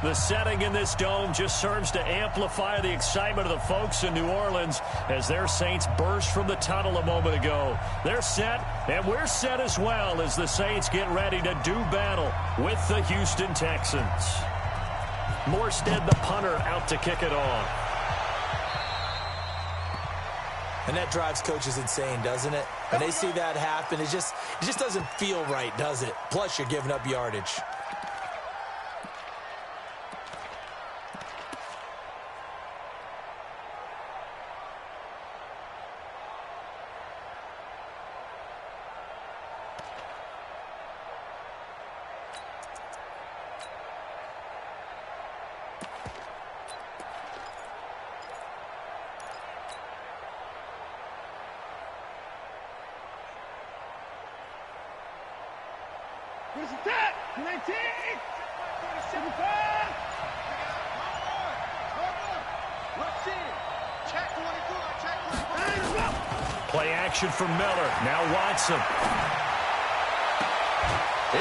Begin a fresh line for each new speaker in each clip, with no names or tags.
The setting in this dome just serves to amplify the excitement of the folks in New Orleans as their Saints burst from the tunnel a moment ago. They're set, and we're set as well as the Saints get ready to do battle with the Houston Texans. Morstead, the punter, out to kick it off.
And that drives coaches insane, doesn't it? When they see that happen, it just doesn't feel right, does it? Plus, you're giving up yardage.
Where's the tap? 19! 75!
Play action from Miller. Now Watson.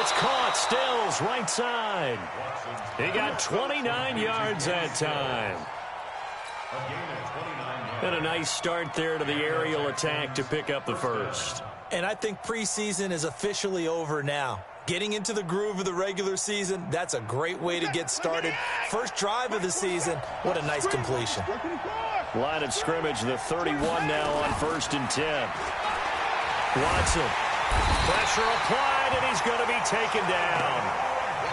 It's caught. Stills right side. He got 29 yards that time. And a nice start there to the aerial attack to pick up the first.
And I think preseason is officially over now. Getting into the groove of the regular season, that's a great way to get started. First drive of the season, what a nice completion.
Line of scrimmage, the 31 now on 1st and 10. Watson. Pressure applied, and he's going to be taken down.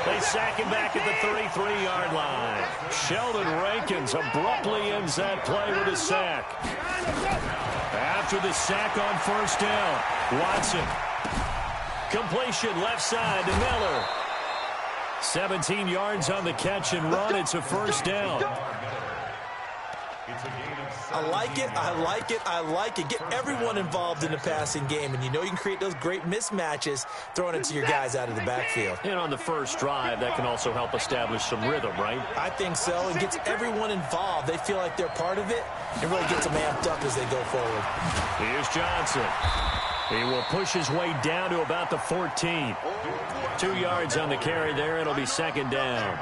They sack him back at the 33-yard line. Sheldon Rankins abruptly ends that play with a sack. After the sack on 1st down, Watson. Completion left side to Miller. 17 yards on the catch and run. It's a 1st down.
I like it, I like it, I like it. Get everyone involved in the passing game, and you know you can create those great mismatches throwing it to your guys out of the backfield.
And on the first drive, that can also help establish some rhythm, right?
I think so. It gets everyone involved. They feel like they're part of it, and really gets them amped up as they go forward.
Here's Johnson. He will push his way down to about the 14. 2 yards on the carry there. It'll be 2nd down.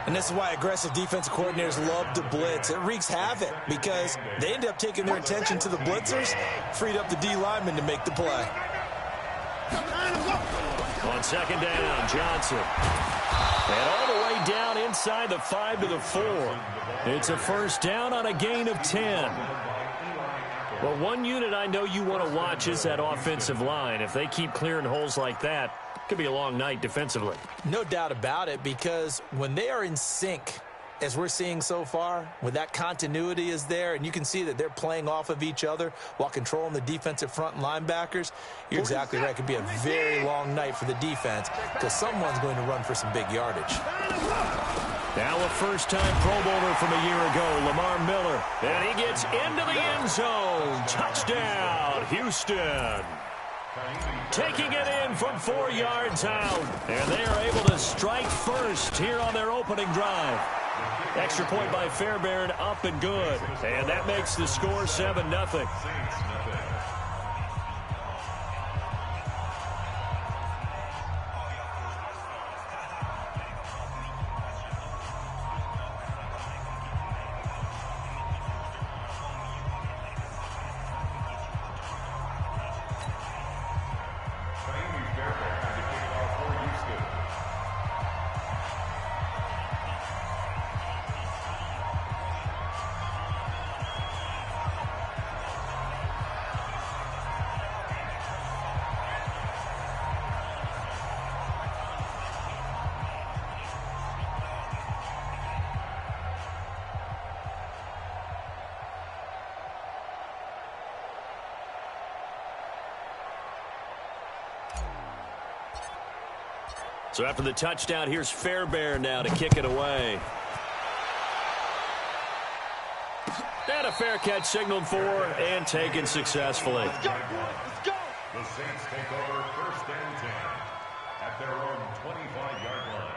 And this is why aggressive defensive coordinators love to blitz. It wreaks havoc because they end up taking their attention to the blitzers, freed up the D lineman to make the play.
On 2nd down, Johnson. And all the way down inside the 5 to the 4. It's a 1st down on a gain of 10. Well, one unit I know you want to watch is that offensive line. If they keep clearing holes like that, it could be a long night defensively.
No doubt about it, because when they are in sync, as we're seeing so far, when that continuity is there, and you can see that they're playing off of each other while controlling the defensive front linebackers, you're exactly right. It could be a very long night for the defense because someone's going to run for some big yardage.
Now a first-time Pro Bowler from a year ago, Lamar Miller. And he gets into the end zone. Touchdown, Houston. Taking it in from 4 yards out. And they are able to strike first here on their opening drive. Extra point by Fairbairn, up and good. And that makes the score 7-0. So after the touchdown, here's Fairbairn now to kick it away. And a fair catch signaled for and taken successfully.
Let's go. Let's go. The Saints take over 1st and 10 at their own 25-yard line.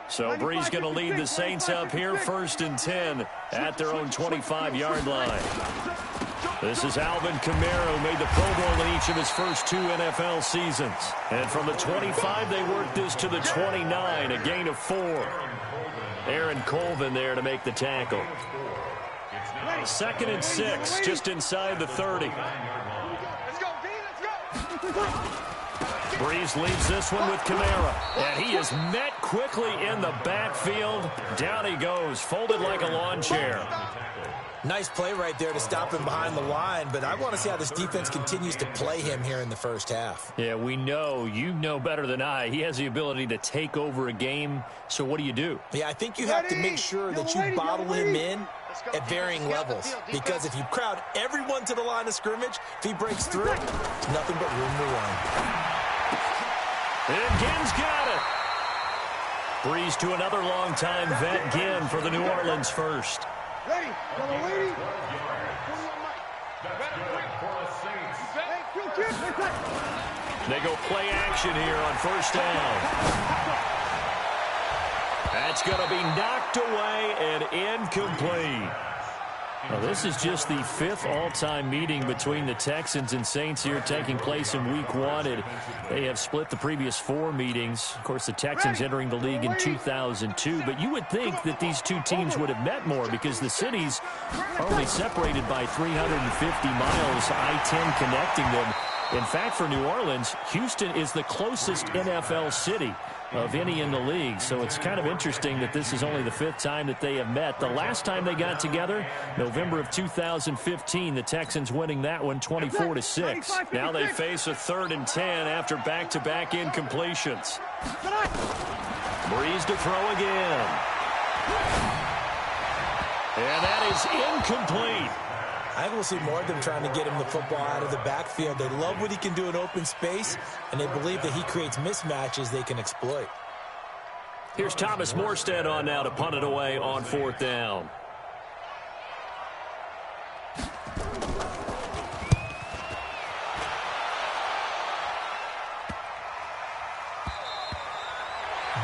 So Bree's going to lead the Saints up here, 1st and 10 at their own 25-yard line. This is Alvin Kamara, who made the Pro Bowl in each of his first 2 NFL seasons. And from the 25, they worked this to the 29, a gain of 4. Aaron Colvin there to make the tackle. 2nd and 6, just inside the 30. Breeze leads this one with Kamara. And he is met quickly in the backfield. Down he goes, folded like a lawn chair.
Nice play right there to stop him behind the line, but I want to see how this defense continues to play him here in the first half.
Yeah, we know. You know better than I. He has the ability to take over a game, so what do you do?
Yeah, I think you have to make sure that you bottle him in at varying levels, because if you crowd everyone to the line of scrimmage, if he breaks through, it's nothing but room to run.
And Ginn's got it. Breeze to another long-time vet, Ginn, for the New Orleans first.
Ready, lady.
They go play action here on 1st down. That's going to be knocked away and incomplete. Well, this is just the 5th all-time meeting between the Texans and Saints here, taking place in Week 1. They have split the previous 4 meetings. Of course, the Texans entering the league in 2002. But you would think that these two teams would have met more because the cities are only separated by 350 miles, I-10 connecting them. In fact, for New Orleans, Houston is the closest NFL city of any in the league. So it's kind of interesting that this is only the 5th time that they have met. The last time they got together, November of 2015, the Texans winning that one 24-6. Now they face a 3rd and 10 after back-to-back incompletions. Breeze to throw again. And that is incomplete.
I think we'll see more of them trying to get him the football out of the backfield. They love what he can do in open space, and they believe that he creates mismatches they can exploit.
Here's Thomas Morstead on now to punt it away on 4th down.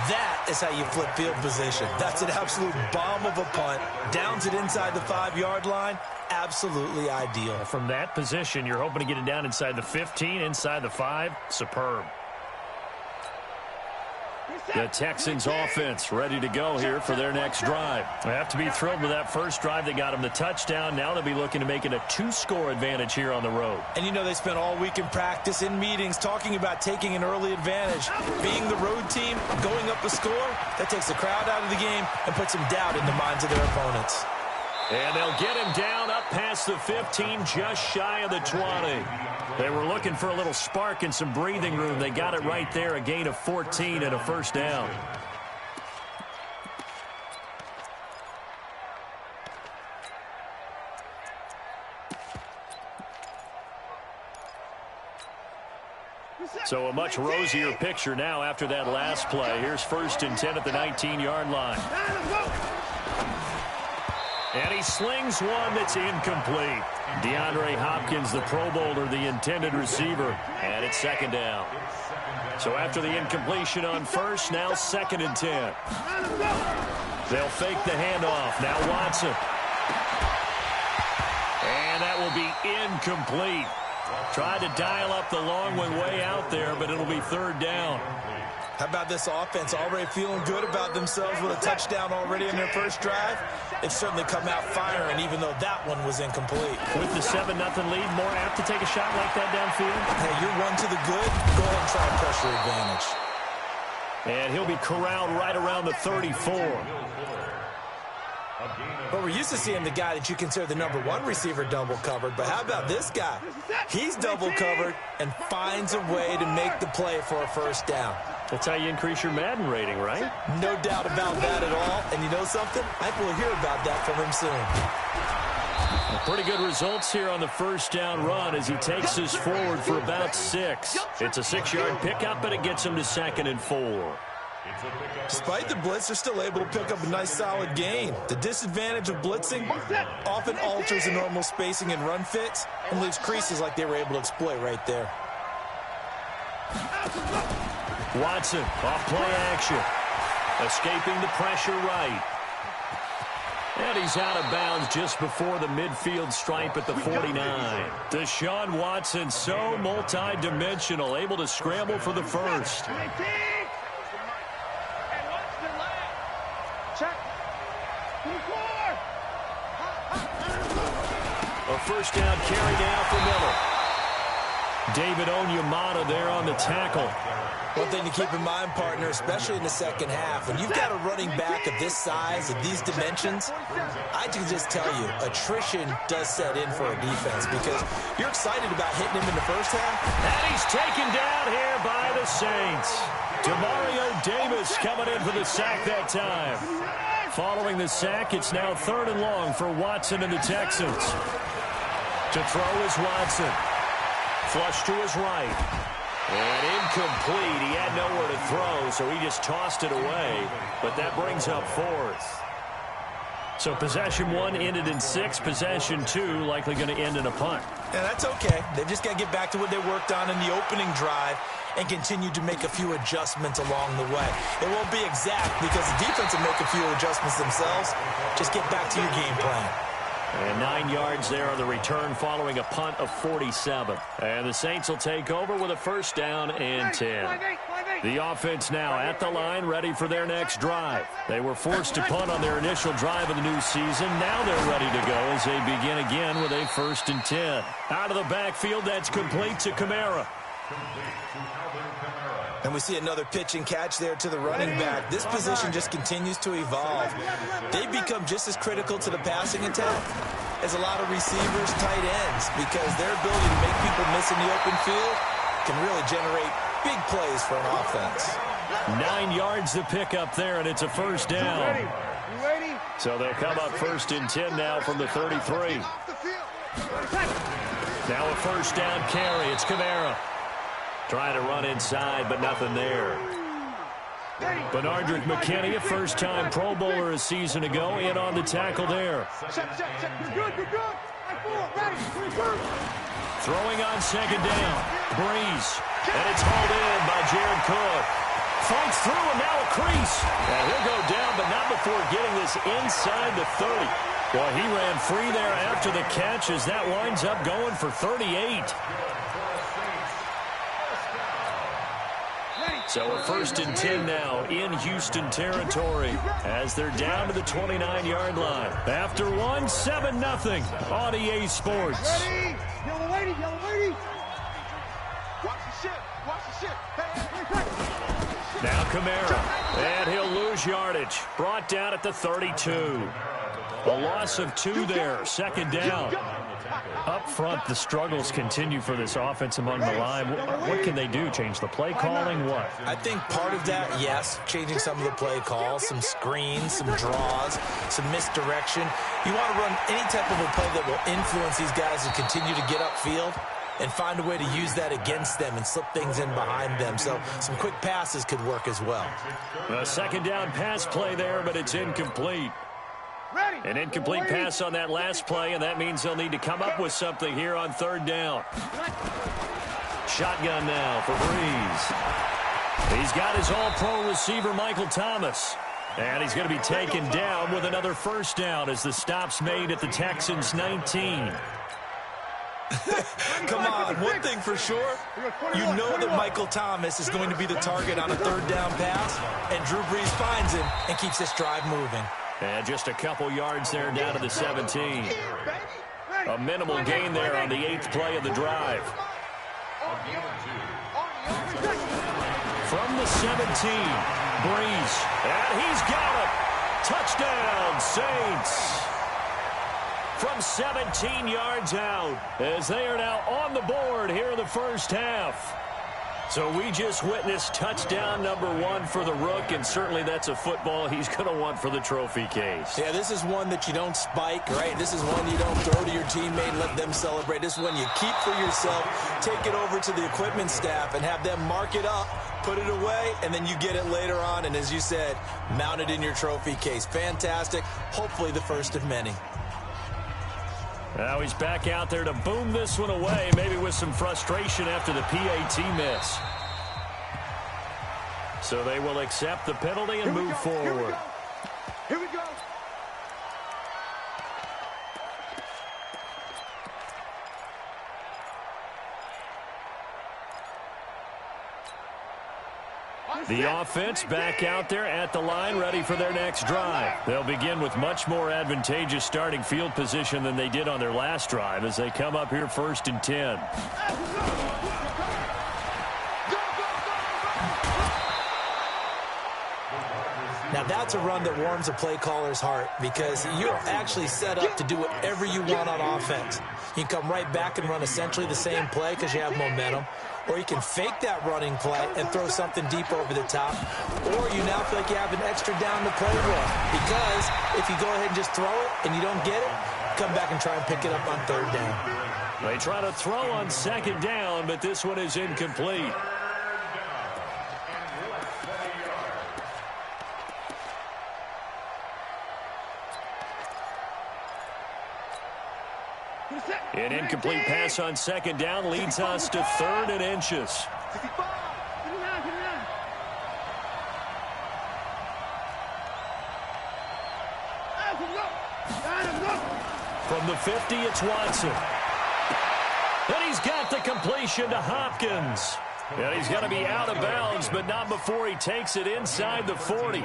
That is how you flip field position. That's an absolute bomb of a punt. Downs it inside the 5-yard line. Absolutely ideal.
From that position, you're hoping to get it down inside the 15, inside the 5. Superb. The Texans offense ready to go here for their next drive. They have to be thrilled with that first drive. They got them the touchdown. Now they'll be looking to make it a 2-score advantage here on the road.
And you know they spent all week in practice, in meetings, talking about taking an early advantage. Being the road team, going up a score, that takes the crowd out of the game and puts some doubt in the minds of their opponents.
And they'll get him down up past the 15, just shy of the 20. They were looking for a little spark and some breathing room. They got it right there, a gain of 14 and a 1st down. So a much rosier picture now after that last play. Here's 1st and 10 at the 19-yard line. And he slings one that's incomplete. DeAndre Hopkins, the Pro Bowler, the intended receiver. And it's 2nd down. So after the incompletion on 1st, now 2nd and 10. They'll fake the handoff. Now Watson. And that will be incomplete. Tried to dial up the long one way out there, but it'll be 3rd down.
How about this offense already feeling good about themselves with a touchdown already in their first drive? They've certainly come out firing, even though that one was incomplete.
With the 7-0 lead, more apt to take a shot like that downfield?
Hey, you're one to the good. Go ahead and try a pressure advantage.
And he'll be corralled right around the 34.
But we're used to seeing the guy that you consider the #1 receiver double covered. But how about this guy? He's double covered and finds a way to make the play for a 1st down.
That's how you increase your Madden rating, right?
No doubt about that at all. And you know something? I think we'll hear about that from him soon.
Pretty good results here on the 1st down run as he takes us forward for about 6. It's a 6-yard pickup, but it gets him to 2nd and 4.
Despite the blitz, they're still able to pick up a nice solid gain. The disadvantage of blitzing often alters the normal spacing and run fits and leaves creases like they were able to exploit right there.
Watson off play action. Escaping the pressure right. And he's out of bounds just before the midfield stripe at the 49. Deshaun Watson, so multi-dimensional, able to scramble for the first. A first down carry now for Miller. David Onyemata there on the tackle.
One thing to keep in mind, partner, especially in the second half, when you've got a running back of this size, of these dimensions, I can just tell you, attrition does set in for a defense because you're excited about hitting him in the first half.
And he's taken down here by the Saints. Demario Davis coming in for the sack that time. Following the sack, it's now 3rd and long for Watson and the Texans. To throw is Watson. Flush to his right. And incomplete. He had nowhere to throw, so he just tossed it away. But that brings up 4th. So possession 1 ended in 6. Possession 2 likely going to end in a punt.
Yeah, that's okay. They've just got to get back to what they worked on in the opening drive and continue to make a few adjustments along the way. It won't be exact because the defense will make a few adjustments themselves. Just get back to your game plan.
And 9 yards there on the return following a punt of 47. And the Saints will take over with a first down and 10. The offense now at the line, ready for their next drive. They were forced to punt on their initial drive of the new season. Now they're ready to go as they begin again with a 1st and 10. Out of the backfield, that's complete to Kamara.
And we see another pitch and catch there to the running back. This position just continues to evolve. They become just as critical to the passing attack as a lot of receivers, tight ends, because their ability to make people miss in the open field can really generate big plays for an offense.
9 yards to pick up there, and it's a first down. So they'll come up 1st and 10 now from the 33. Now a first down carry. It's Kamara. Trying to run inside, but nothing there. Benardrick McKinney, a first-time Pro Bowler a season ago, in on the tackle there. Throwing on 2nd down. Breeze. And it's hauled in by Jared Cook. Fights through, and now a crease. And he'll go down, but not before getting this inside the 30. Boy, he ran free there after the catch as that winds up going for 38. So a 1st and 10 now in Houston territory as they're down to the 29-yard line. After 7-0 on EA Sports.
Ready? Yellow lady, yellow lady. Watch the ship, watch the ship. Hey.
Now Kamara, and he'll lose yardage. Brought down at the 32. A loss of 2 there, 2nd down. Up front, the struggles continue for this offense among the line. What can they do? Change the play calling? What?
I think part of that, yes, changing some of the play calls, some screens, some draws, some misdirection. You want to run any type of a play that will influence these guys to continue to get upfield and find a way to use that against them and slip things in behind them. So some quick passes could work as well.
A 2nd down pass play there, but it's incomplete. An incomplete pass on that last play, and that means they'll need to come up with something here on 3rd down. Shotgun now for Breeze. He's got his all-pro receiver, Michael Thomas. And he's going to be taken down with another first down as the stop's made at the Texans' 19.
Come on, one thing for sure, you know that Michael Thomas is going to be the target on a 3rd down pass, and Drew Brees finds him and keeps this drive moving.
And just a couple yards there down to the 17. A minimal gain there on the 8th play of the drive. From the 17, Breeze, and he's got it. Touchdown, Saints. From 17 yards out, as they are now on the board here in the first half. So we just witnessed touchdown number 1 for the Rook, and certainly that's a football he's going to want for the trophy case.
Yeah, this is one that you don't spike, right? This is one you don't throw to your teammate and let them celebrate. This is one you keep for yourself, take it over to the equipment staff, and have them mark it up, put it away, and then you get it later on, and as you said, mount it in your trophy case. Fantastic. Hopefully the first of many.
Now he's back out there to boom this one away, maybe with some frustration after the PAT miss. So they will accept the penalty and move forward.
Here we go.
The offense back out there at the line, ready for their next drive. They'll begin with much more advantageous starting field position than they did on their last drive as they come up here 1st and 10.
Now, that's a run that warms a play caller's heart because you're actually set up to do whatever you want on offense. You can come right back and run essentially the same play because you have momentum, or you can fake that running play and throw something deep over the top, or you now feel like you have an extra down to play with because if you go ahead and just throw it and you don't get it, come back and try and pick it up on 3rd down.
They try to throw on 2nd down, but this one is incomplete. An incomplete pass on 2nd down leads us to 3rd and inches. From the 50, it's Watson. And he's got the completion to Hopkins. And he's going to be out of bounds, but not before he takes it inside the 40.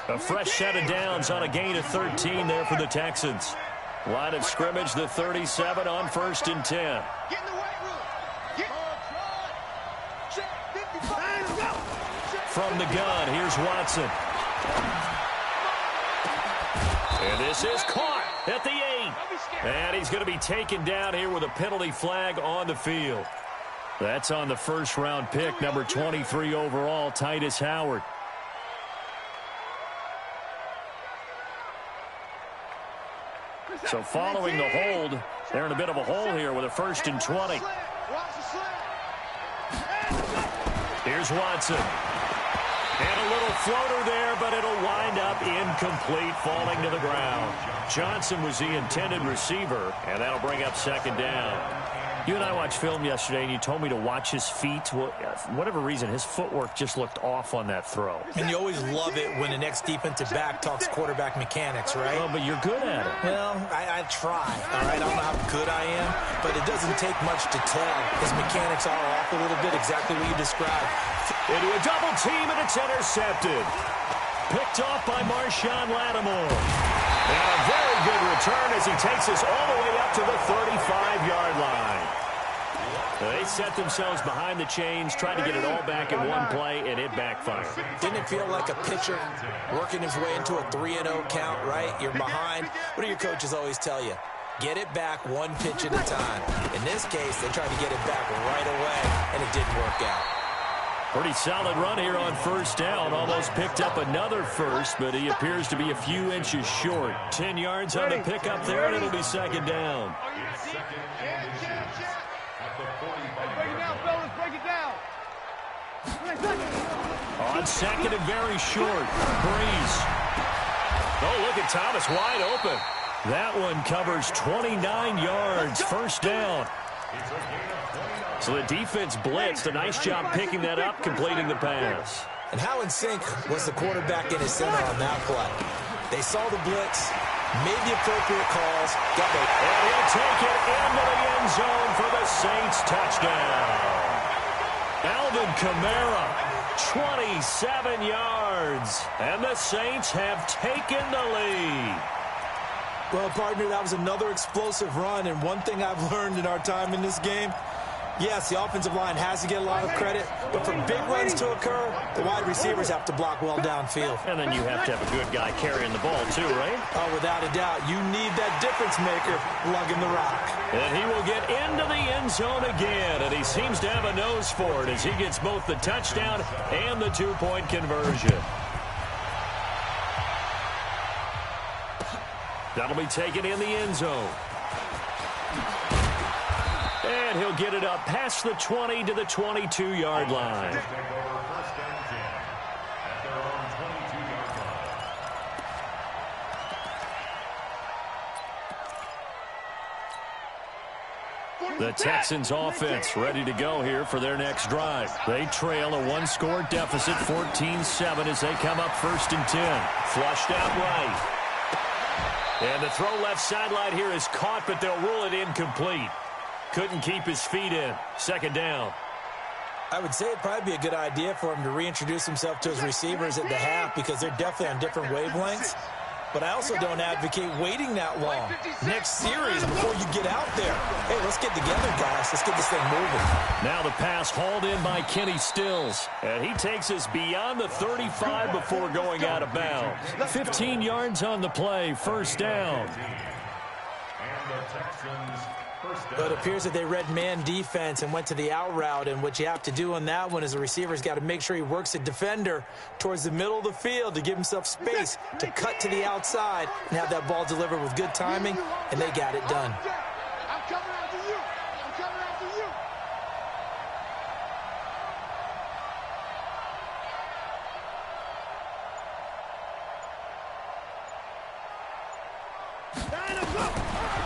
A fresh set of downs on a gain of 13 there for the Texans. Line of scrimmage, the 37 on 1st and 10.
Get in the weight room.
From the gun, here's Watson. And this is caught at the 8. And he's going to be taken down here with a penalty flag on the field. That's on the 1st-round pick, number 23 overall, Titus Howard. So following the hold, they're in a bit of a hole here with a 1st and 20. Here's Watson. And a little floater there, but it'll wind up incomplete, falling to the ground. Johnson was the intended receiver, and that'll bring up 2nd down. You and I watched film yesterday, and you told me to watch his feet. Well, for whatever reason, his footwork just looked off on that throw.
And you always love it when the next defensive back talks quarterback mechanics, right?
Well, but you're good at it.
Well, I try, all right? I don't know how good I am, but it doesn't take much to tell. His mechanics are off a little bit, exactly what you described.
Into a double team, and it's intercepted. Picked off by Marshawn Lattimore. And a very good return as he takes us all the way up to the 35-yard line. They set themselves behind the chains, tried to get it all back in one play, and it backfired.
Didn't it feel like a pitcher working his way into a 3-0 count, right? You're behind. What do your coaches always tell you? Get it back one pitch at a time. In this case, they tried to get it back right away, and it didn't work out.
Pretty solid run here on 1st down. Almost picked up another first, but he appears to be a few inches short. 10 yards on the pickup there, and it'll be 2nd down. On 2nd and very short. Breeze. Oh, look at Thomas wide open. That one covers 29 yards. 1st down. So the defense blitzed. A nice job picking that up, completing the pass.
And how in sync was the quarterback in his center on that play? They saw the blitz, made the appropriate calls, got the...
And he'll take it into the end zone for the Saints touchdown. Alvin Kamara, 27 yards. And the Saints have taken the lead.
Well, partner, that was another explosive run, and one thing I've learned in our time in this game, yes, the offensive line has to get a lot of credit, but for big runs to occur, the wide receivers have to block well downfield.
And then you have to have a good guy carrying the ball too, right?
Oh, without a doubt. You need that difference maker lugging the rock.
And he will get into the end zone again, and he seems to have a nose for it as he gets both the touchdown and the two-point conversion. That'll be taken in the end zone. And he'll get it up past the 20 to the 22-yard line. The Texans offense ready to go here for their next drive. They trail a one-score deficit, 14-7, as they come up 1st and 10. Flushed out right. And the throw left sideline here is caught, but they'll rule it incomplete. Couldn't keep his feet in. 2nd down.
I would say it'd probably be a good idea for him to reintroduce himself to his receivers at the half because they're definitely on different wavelengths. But I also don't advocate waiting that long. Next series before you get out there. Hey, let's get together, guys. Let's get this thing moving.
Now the pass hauled in by Kenny Stills. And he takes us beyond the 35 before going out of bounds. 15 yards on the play, 1st down.
And the Texans first down.
But it appears that they read man defense and went to the out route. And what you have to do on that one is the receiver's got to make sure he works the defender towards the middle of the field to give himself space to cut to the outside and have that ball delivered with good timing, and they got it done.
I'm coming after you. I'm coming after you.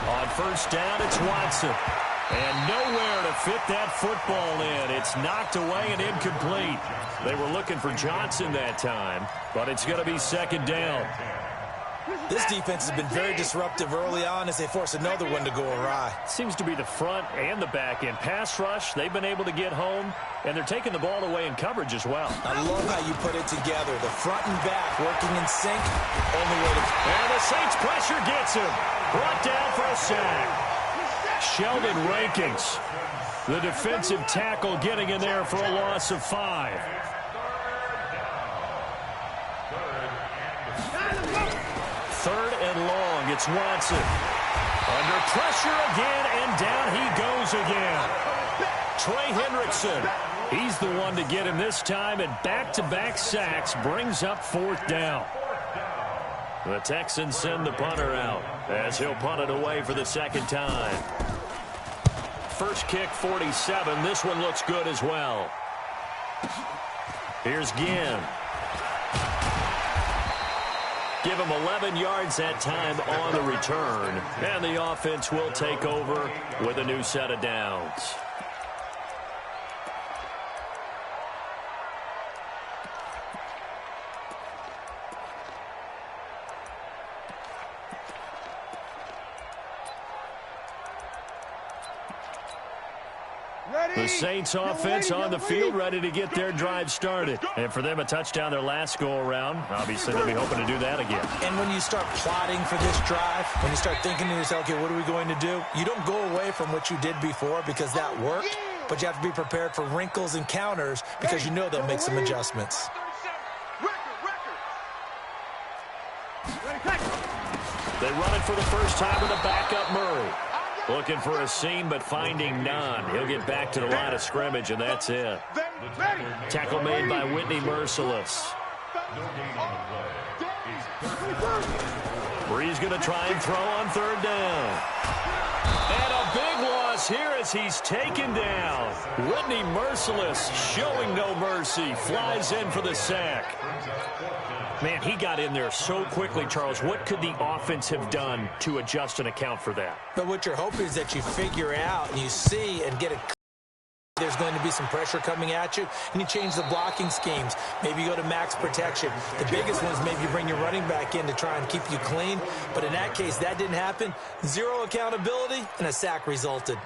On 1st down, it's Watson. And nowhere to fit that football in. It's knocked away and incomplete. They were looking for Johnson that time, but it's going to be 2nd down.
This defense has been very disruptive early on as they force another one to go awry.
Seems to be the front and the back end. Pass rush, they've been able to get home, and they're taking the ball away in coverage as well.
I love how you put it together. The front and back working in sync. Only way to...
And the Saints pressure gets him. Brought down for a sack. Sheldon Rankins, the defensive tackle, getting in there for a loss of 5. 3rd and long. It's Watson. Under pressure again, and down he goes again. Trey Hendrickson, he's the one to get him this time, and back-to-back sacks brings up 4th down. The Texans send the punter out as he'll punt it away for the 2nd time. First kick, 47. This one looks good as well. Here's Ginn. Give him 11 yards that time on the return. And the offense will take over with a new set of downs. The Saints offense on the field, ready to get their drive started. And for them, a touchdown their last go-around. Obviously, they'll be hoping to do that again.
And when you start plotting for this drive, when you start thinking to yourself, okay, what are we going to do? You don't go away from what you did before because that worked, but you have to be prepared for wrinkles and counters because you know they'll make some adjustments.
They run it for the first time with a backup Murray. Looking for a seam, but finding none. He'll get back to the line of scrimmage, and that's it. Tackle made by Whitney Merciless. Bree's going to try and throw on 3rd down. And a big loss here as he's taken down. Whitney Merciless showing no mercy. Flies in for the sack. Man, he got in there so quickly, Charles. What could the offense have done to adjust and account for that?
But what you're hoping is that you figure out and you see and get a... There's going to be some pressure coming at you, and you change the blocking schemes. Maybe you go to max protection. The biggest one is maybe you bring your running back in to try and keep you clean. But in that case, that didn't happen. 0 accountability, and a sack resulted.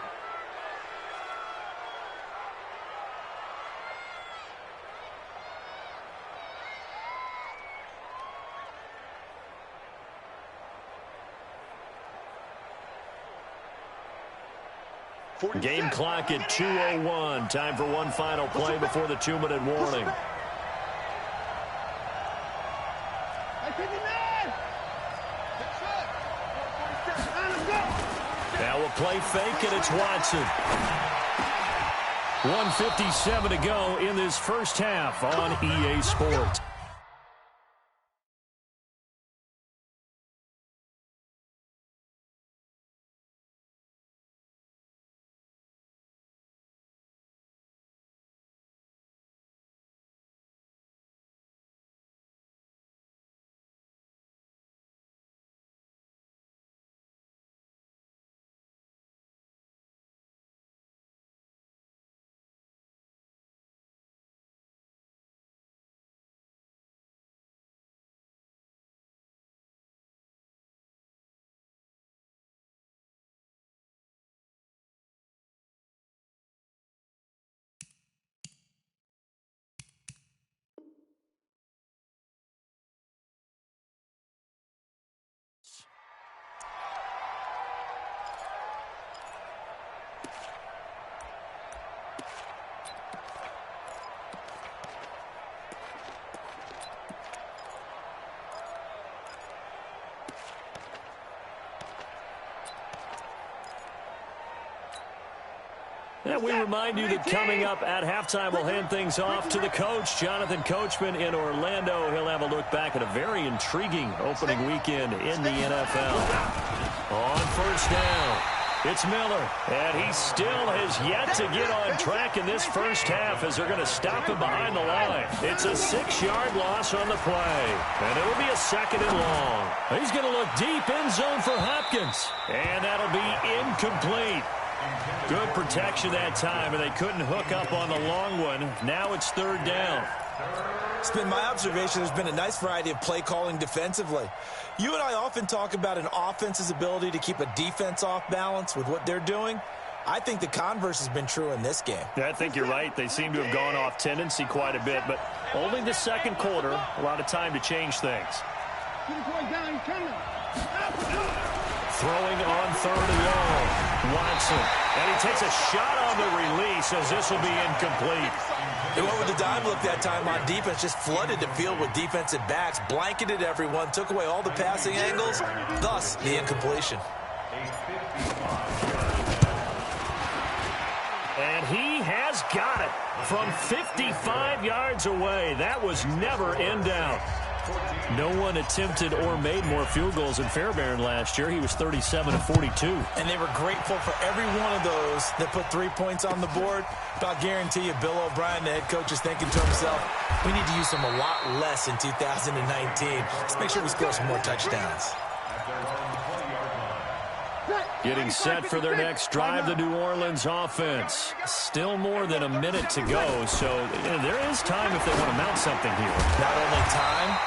Game clock at 2:01. Time for one final play before the 2-minute warning. Now a play fake, and it's Watson. 1:57 to go in this first half on EA Sports. And we remind you that coming up at halftime, we'll hand things off to the coach, Jonathan Coachman in Orlando. He'll have a look back at a very intriguing opening weekend in the NFL. On first down, it's Miller, and he still has yet to get on track in this first half as they're going to stop him behind the line. It's a 6-yard loss on the play, and it'll be a 2nd and long. He's going to look deep in zone for Hopkins, and that'll be incomplete. Good protection that time, and they couldn't hook up on the long one. Now it's 3rd down.
It's been my observation there's been a nice variety of play calling defensively. You and I often talk about an offense's ability to keep a defense off balance with what they're doing. I think the converse has been true in this game.
Yeah, I think you're right. They seem to have gone off tendency quite a bit, but only the 2nd quarter, a lot of time to change things. Throwing on 3rd and long, Watson. And he takes a shot on the release as this will be incomplete.
They went with the dime look that time on defense, just flooded the field with defensive backs, blanketed everyone, took away all the passing angles, thus the incompletion.
And he has got it from 55 yards away. That was never in doubt. No one attempted or made more field goals than Fairbairn last year. He was 37 of 42.
And they were grateful for every one of those that put 3 points on the board. But I'll guarantee you, Bill O'Brien, the head coach, is thinking to himself, we need to use them a lot less in 2019. Let's make sure we score some more touchdowns.
Getting set for their next drive, the New Orleans offense. Still more than a minute to go, so there is time if they want to mount something here.
Not only time,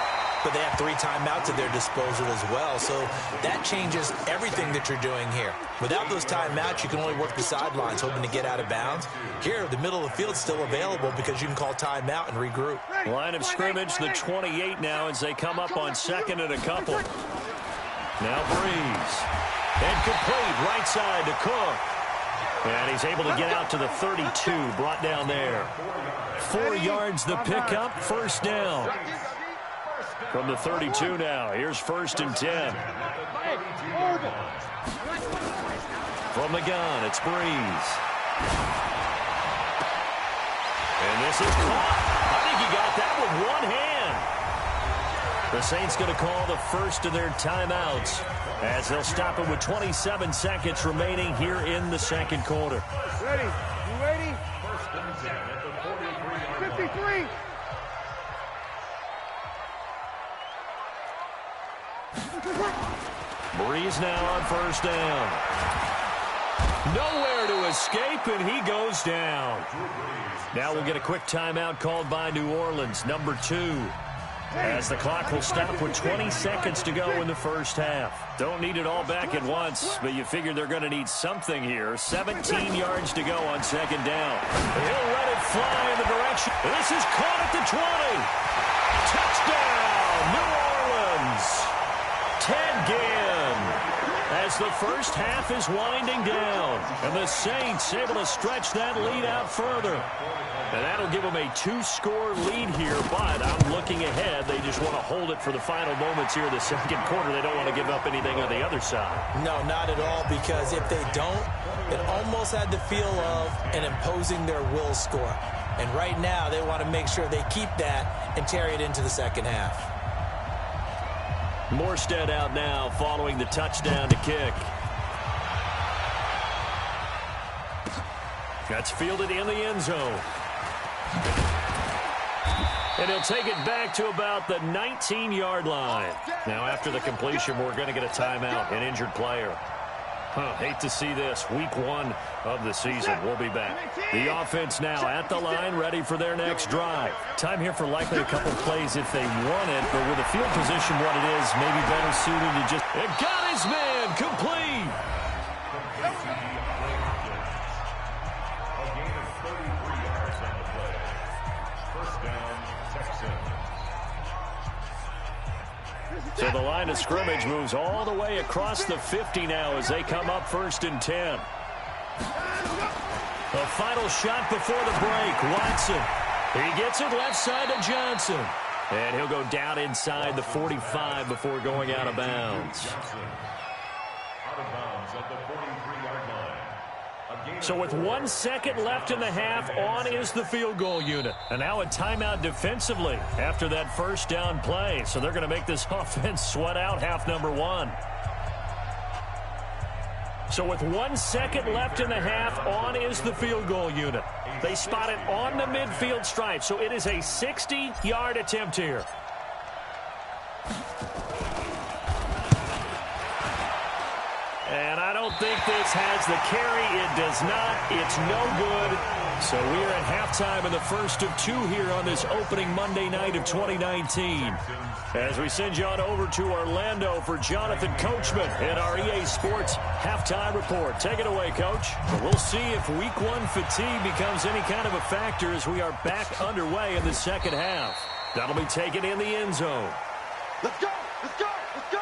but they have 3 timeouts at their disposal as well, so that changes everything that you're doing here. Without those timeouts, you can only work the sidelines, hoping to get out of bounds. Here, the middle of the field's still available because you can call timeout and regroup.
Line of scrimmage, the 28 now as they come up on 2nd and a couple. Now Breeze. And complete right side to Cook. And he's able to get out to the 32, brought down there. 4 yards the pickup, 1st down. From the 32 now, here's 1st and 10. From the gun, it's Breeze. And this is caught. I think he got that with one hand. The Saints going to call the first of their timeouts as they'll stop it with 27 seconds remaining here in the 2nd quarter.
Ready? You ready? 1st and 10 at the 43. 53.
Breeze now on 1st down. Nowhere to escape, and he goes down. Now we'll get a quick timeout called by New Orleans, number 2. As the clock will stop with 20 seconds to go in the 1st half. Don't need it all back at once, but you figure they're going to need something here. 17 yards to go on 2nd down. He'll let it fly in the direction. This is caught at the 20. Touchdown, New Orleans. Ted Ginn. As the 1st half is winding down, and the Saints able to stretch that lead out further. And that'll give them a 2-score lead here, but I'm looking ahead. They just want to hold it for the final moments here in the 2nd quarter. They don't want to give up anything on the other side.
No, not at all, because if they don't, it almost had the feel of an imposing their will score. And right now, they want to make sure they keep that and carry it into the 2nd half.
Morstead out now following the touchdown to kick. That's fielded in the end zone. And he'll take it back to about the 19-yard line. Now, after the completion, we're going to get a timeout, an injured player. Hate to see this. Week 1 of the season. We'll be back. The offense now at the line, ready for their next drive. Time here for likely a couple plays if they want it, but with the field position what it is, maybe better suited to just... It got his man complete! So the line of scrimmage moves all the way across the 50 now as they come up 1st and 10. A final shot before the break. Watson. He gets it left side to Johnson. And he'll go down inside the 45 before going out of bounds.
Out of bounds at the 43-yard line.
So with 1 second left in the half, on is the field goal unit. And now a timeout defensively after that first down play. So they're going to make this offense sweat out half number one. So with 1 second left in the half, on is the field goal unit. They spot it on the midfield stripe, so it is a 60-yard attempt here. And I don't think this has the carry. It does not. It's no good. So we are at halftime in the first of two here on this opening Monday night of 2019. As we send you on over to Orlando for Jonathan Coachman in our EA Sports halftime report. Take it away, Coach. We'll see if week one fatigue becomes any kind of a factor as we are back underway in the second half. That'll be taken in the end zone.
Let's go! Let's go! Let's go!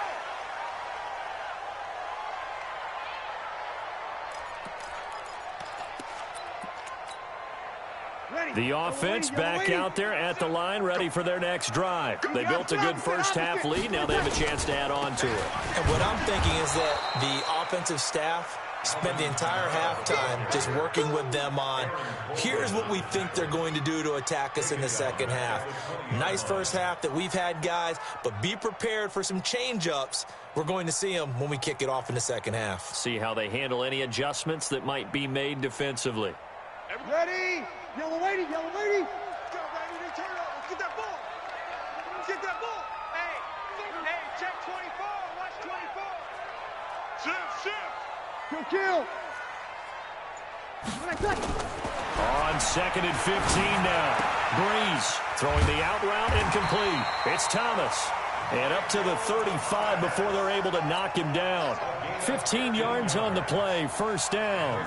The offense back out there at the line, ready for their next drive. They built a good first half lead. Now they have a chance to add on to it.
And what I'm thinking is that the offensive staff spent the entire halftime just working with them on, here's what we think they're going to do to attack us in the second half. Nice first half that we've had, guys, but be prepared for some change-ups. We're going to see them when we kick it off in the second half.
See how they handle any adjustments that might be made defensively.
Ready? Yellow lady, yellow lady. Go, baby, they turn up. Let's get that ball. Let's get that ball. Hey, check 24. Watch 24. Shift. Kill.
On 2nd and 15 now. Breeze throwing the out route incomplete. It's Thomas. And up to the 35 before they're able to knock him down. 15 yards on the play, first down.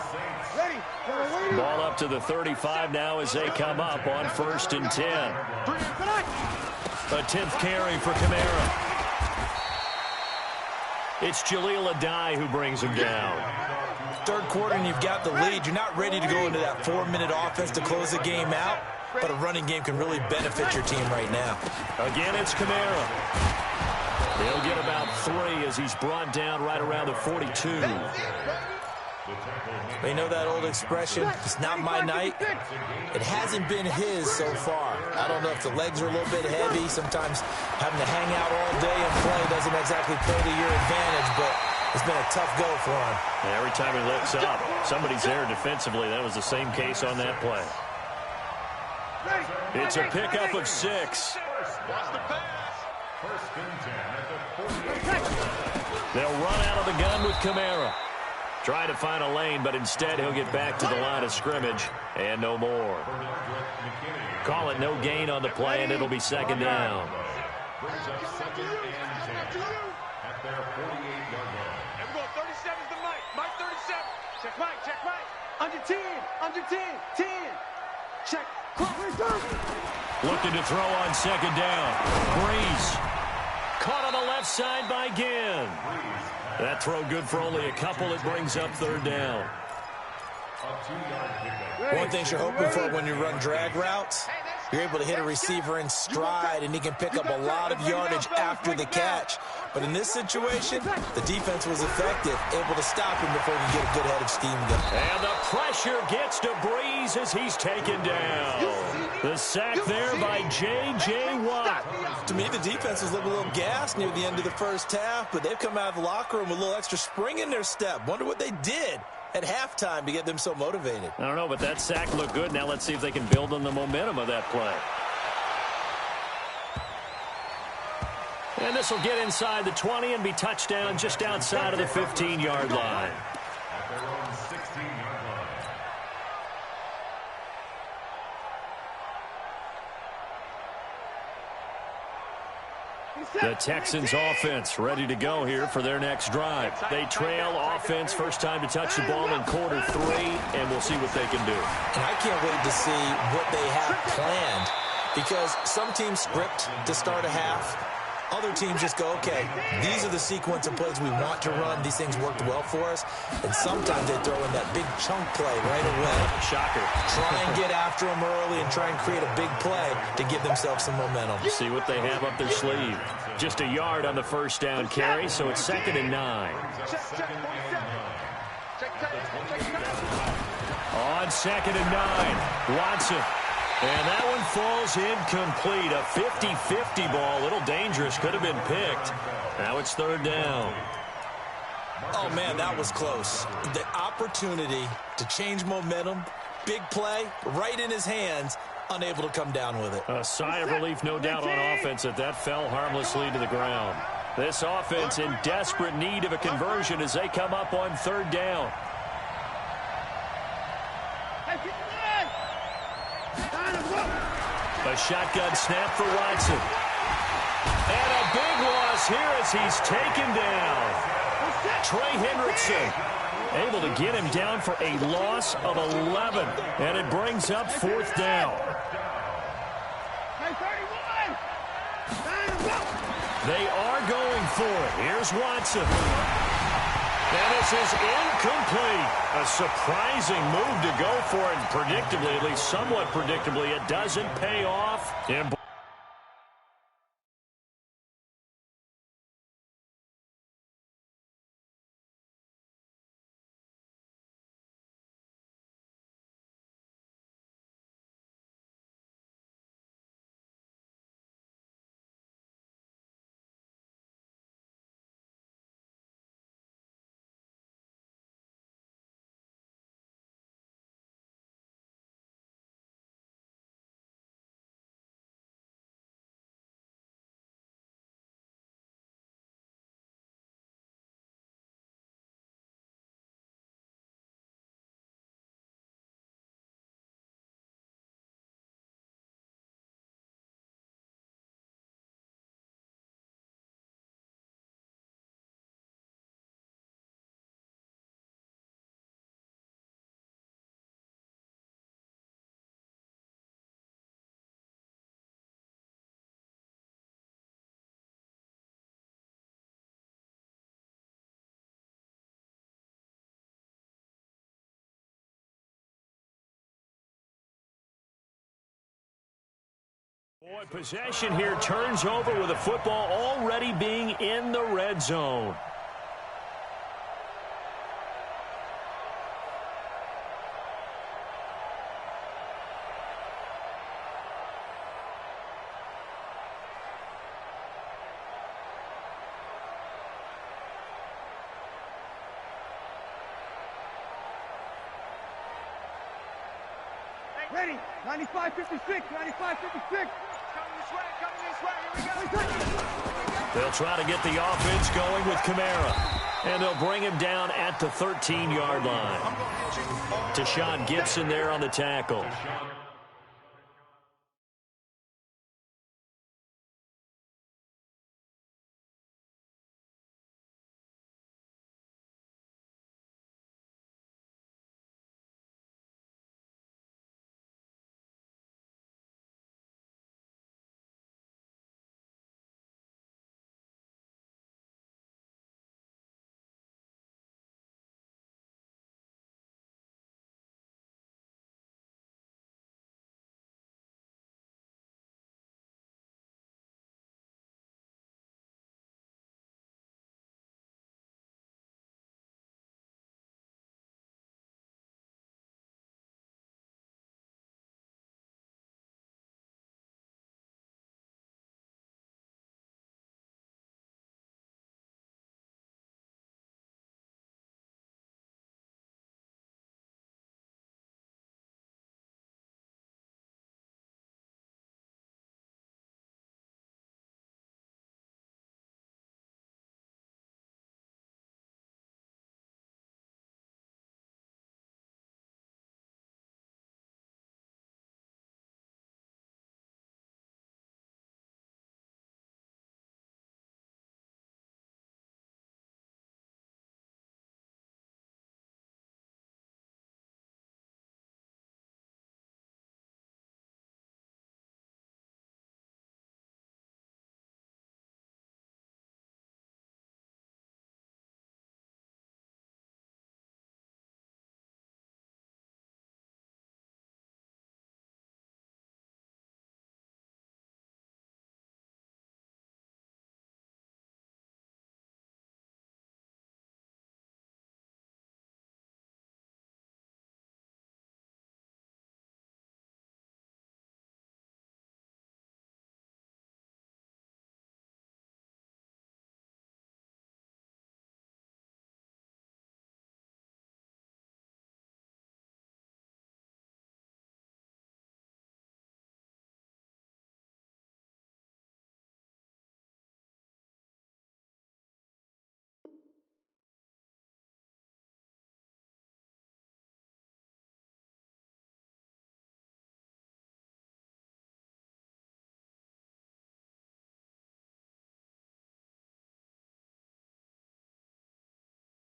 Ball up to the 35 now as they come up on 1st and 10. A 10th carry for Kamara. It's Jaleel Adai who brings him down.
Third quarter and you've got the lead. You're not ready to go into that 4-minute offense to close the game out, but a running game can really benefit your team right now.
Again, it's Kamara. He'll get about 3 as he's brought down right around the 42.
You know that old expression, it's not my night? It hasn't been his so far. I don't know if the legs are a little bit heavy. Sometimes having to hang out all day and play doesn't exactly play to your advantage, but it's been a tough go for him.
And every time he looks up, somebody's there defensively. That was the same case on that play. It's a pickup of 6.
Watch the pass. 1st and 10 at the 48.
They'll run out of the gun with Kamara. Try to find a lane, but instead he'll get back to the line of scrimmage and no more. Call it no gain on the play, and it'll be 2nd down.
Brings up 2nd and 10 at their 48-yard line.
Everyone, 37's the Mike. Mike 37. Check Mike, check Mike. Under 10, under 10, 10. Check.
Looking to throw on 2nd down. Breeze. Caught on the left side by Ginn. That throw good for only a couple. It brings up 3rd down.
One thing you're hoping for when you run drag routes, you're able to hit a receiver in stride, and he can pick up a lot of yardage after the catch. But in this situation, the defense was effective, able to stop him before he could get a good head of steam going.
And the pressure gets to Breeze as he's taken down. The sack there by J.J. Watt.
To me, the defense was looking a little gassed near the end of the first half, but they've come out of the locker room with a little extra spring in their step. Wonder what they did at halftime to get them so motivated.
I don't know, but that sack looked good. Now let's see if they can build on the momentum of that play. And this will get inside the 20 and be touchdown just outside of the 15-yard line.
At their own 16-yard line.
The Texans offense ready to go here for their next drive. They trail offense, first time to touch the ball in quarter 3, and we'll see what they can do.
And I can't wait to see what they have planned, because some teams script to start a half. Other teams just go, okay, these are the sequence of plays we want to run. These things worked well for us. And sometimes they throw in that big chunk play right away.
Shocker.
Try and get after them early and try and create a big play to give themselves some momentum.
See what they have up their sleeve. Just a yard on the first down carry, so it's 2nd and 9.
Check 47. Check
On 2nd and 9, Watson. And that one falls incomplete. A 50-50 ball. A little dangerous. Could have been picked. Now it's 3rd down.
Oh, man, that was close. The opportunity to change momentum, big play, right in his hands, unable to come down with it.
A sigh of relief, no doubt, on offense that fell harmlessly to the ground. This offense in desperate need of a conversion as they come up on 3rd down. A shotgun snap for Watson. And a big loss here as he's taken down. Trey Hendrickson able to get him down for a loss of 11. And it brings up 4th down. They are going for it. Here's Watson. And this is incomplete. A surprising move to go for it. And predictably, at least somewhat predictably, it doesn't pay off. Boy, possession here turns over with the football already being in the red zone.
Ready, 95-56, 95-56. Coming this way, here we go.
They'll try to get the offense going with Kamara. And they'll bring him down at the 13-yard line. Tashawn Gibson there on the tackle.